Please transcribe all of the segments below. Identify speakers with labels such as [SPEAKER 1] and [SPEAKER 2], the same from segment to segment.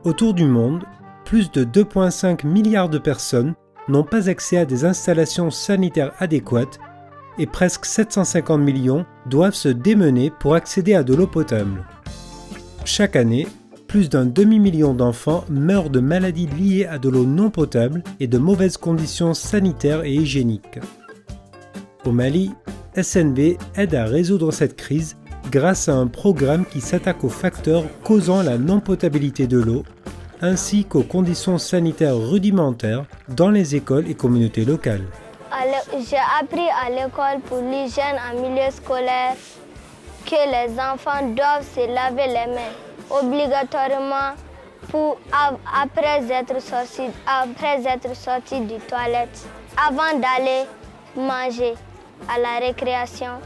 [SPEAKER 1] Autour du monde, plus de 2,5 milliards de personnes n'ont pas accès à des installations sanitaires adéquates et presque 750 millions doivent se démener pour accéder à de l'eau potable. Chaque année, plus d'un demi-million d'enfants meurent de maladies liées à de l'eau non potable et de mauvaises conditions sanitaires et hygiéniques. Au Mali, SNV aide à résoudre cette crise grâce à un programme qui s'attaque aux facteurs causant la non-potabilité de l'eau, ainsi qu'aux conditions sanitaires rudimentaires dans les écoles et communautés locales.
[SPEAKER 2] J'ai appris à l'école pour l'hygiène en milieu scolaire que les enfants doivent se laver les mains obligatoirement après être sortis du toilette, avant d'aller manger à la récréation.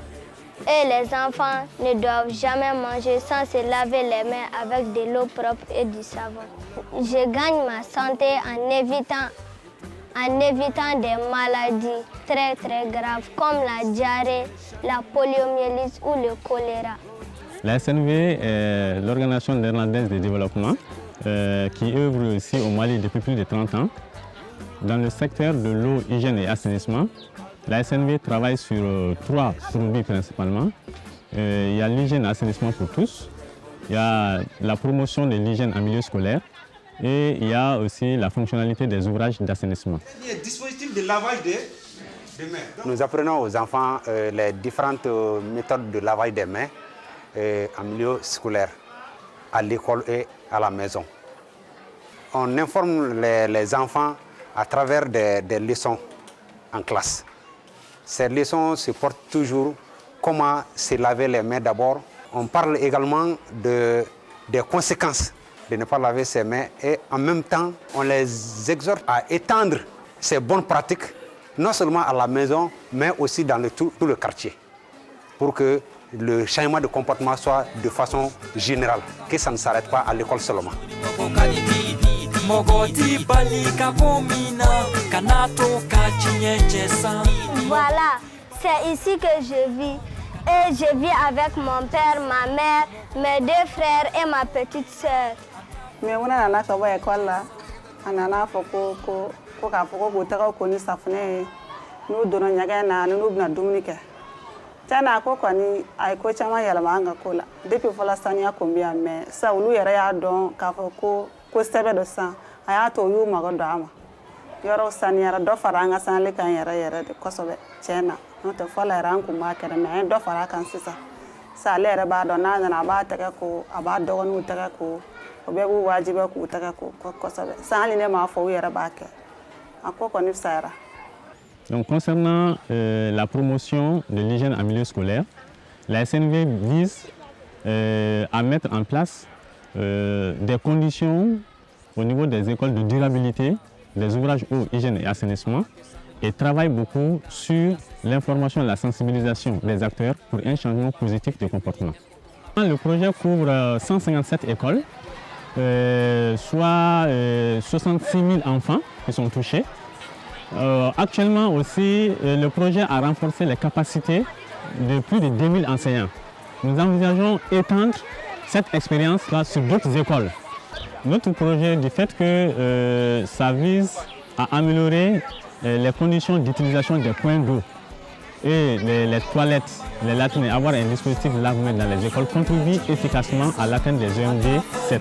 [SPEAKER 2] Et les enfants ne doivent jamais manger sans se laver les mains avec de l'eau propre et du savon. Je gagne ma santé en évitant des maladies très graves comme la diarrhée, la poliomyélite ou le choléra.
[SPEAKER 3] La SNV est l'Organisation néerlandaise de développement qui œuvre ici au Mali depuis plus de 30 ans. Dans le secteur de l'eau, hygiène et assainissement, la SNV travaille sur 3 produits principalement. Il y a l'hygiène et assainissement pour tous, il y a la promotion de l'hygiène en milieu scolaire et il y a aussi la fonctionnalité des ouvrages d'assainissement.
[SPEAKER 4] Il y a un dispositif de lavage des mains.
[SPEAKER 5] Nous apprenons aux enfants les différentes méthodes de lavage des mains en milieu scolaire, à l'école et à la maison. On informe les enfants à travers des leçons en classe. Ces leçons se portent toujours comment se laver les mains d'abord. On parle également des conséquences de ne pas laver ses mains et en même temps, on les exhorte à étendre ces bonnes pratiques, non seulement à la maison, mais aussi dans tout le quartier, pour que le changement de comportement soit de façon générale, que ça ne s'arrête pas à l'école seulement.
[SPEAKER 2] Voilà, c'est ici que je vis. Et je vis avec mon père, ma mère, mes 2 frères et ma petite sœur.
[SPEAKER 6] Mais on a la école là, on a nous donnons nous Dominique. Tana ko kwani ay ko chama yala manga kola depuis fola sania combien mais ça ulu yara ya don ka ko sebe do san aya to yu mago do ama yoro sania do faranga san le kan yara de kosobe chena no to fola ran ku ma kere mais do fara kan sisa sa le re ba do na ba ta ko aba do wonu ta ko obe bu wajiba ku ta ko kosobe san le ne ma fo yara ba ke akoko ni sara.
[SPEAKER 3] Donc, concernant la promotion de l'hygiène en milieu scolaire, la SNV vise à mettre en place des conditions au niveau des écoles de durabilité, des ouvrages eau, hygiène et assainissement et travaille beaucoup sur l'information et la sensibilisation des acteurs pour un changement positif de comportement. Le projet couvre 157 écoles, soit 66 000 enfants qui sont touchés. Actuellement aussi, le projet a renforcé les capacités de plus de 2000 enseignants. Nous envisageons étendre cette expérience-là sur d'autres écoles. Notre projet, du fait que ça vise à améliorer les conditions d'utilisation des points d'eau et les toilettes, les latrines, avoir un dispositif de lavement dans les écoles contribue efficacement à l'atteinte des EMD 7.